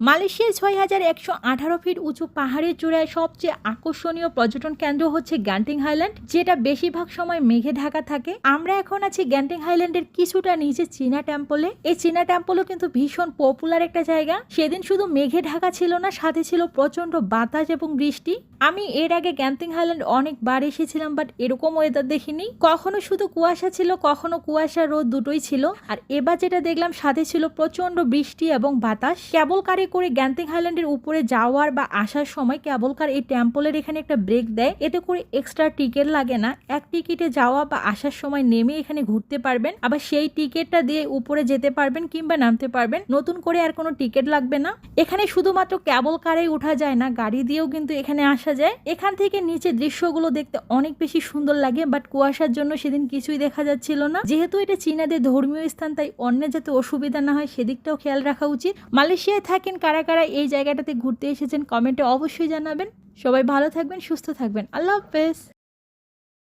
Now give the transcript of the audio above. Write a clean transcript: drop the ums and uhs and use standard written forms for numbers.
মালয়েশিয়ার ৬,১১৮ ফিট উঁচু পাহাড়ের চূড়ায় সবচেয়ে আকর্ষণীয় পর্যটন কেন্দ্র হচ্ছে গ্যান্টিং হাইল্যান্ড, যেটা বেশিরভাগ সময় মেঘে ঢাকা থাকে। আমরা এখন আছি গ্যান্টিং হাইল্যান্ডের কিছুটা নিচে চীনা টেম্পলে। এই চীনা টেম্পলও কিন্তু ভীষণ পপুলার একটা জায়গা। সেদিন শুধু মেঘে ঢাকা ছিল না, সাথে ছিল প্রচন্ড বাতাস এবং বৃষ্টি। আমি এর আগে গ্যান্টিং হাইল্যান্ড অনেকবার এসেছিলাম, বাট এরকম ওয়েদার দেখিনি। কখনো শুধু কুয়াশা ছিল, কখনো কুয়াশা রোদ দুটোই ছিল। আর এবার যেটা দেখলাম, সাথে ছিল প্রচন্ড বৃষ্টি এবং বাতাস। কেবল কারে করে গ্যান্টিং হাইল্যান্ডের উপরে যাওয়ার বা আসার সময় কেবল কার এই টেম্পলের এখানে একটা ব্রেক দেয়। এতে করে এক্সট্রা টিকিট লাগে না। এক টিকিটে যাওয়া বা আসার সময় নেমে এখানে ঘুরতে পারবেন, আবার সেই টিকিটটা দিয়ে উপরে যেতে পারবেন কিংবা নামতে পারবেন। নতুন করে আর কোনো টিকিট লাগবে না। এখানে শুধুমাত্র কেবল কারেই উঠা যায় না, গাড়ি দিয়েও কিন্তু এখানে আসা যায়। এখান থেকে নিচে দৃশ্যগুলো দেখতে অনেক বেশি সুন্দর লাগে, বাট কুয়াশার জন্য সেদিন কিছুই দেখা যাচ্ছিল না। যেহেতু এটা চীনাদের ধর্মীয় স্থান, তাই অন্য যাতে অসুবিধা না হয় সেদিকটাও খেয়াল রাখা উচিত। মালয়েশিয়ায় থাকেন কারা কারা এই জায়গাটাতে ঘুরতে এসেছেন, কমেন্টে অবশ্যই জানাবেন। সবাই ভালো থাকবেন, সুস্থ থাকবেন। আল্লাহ হাফেজ।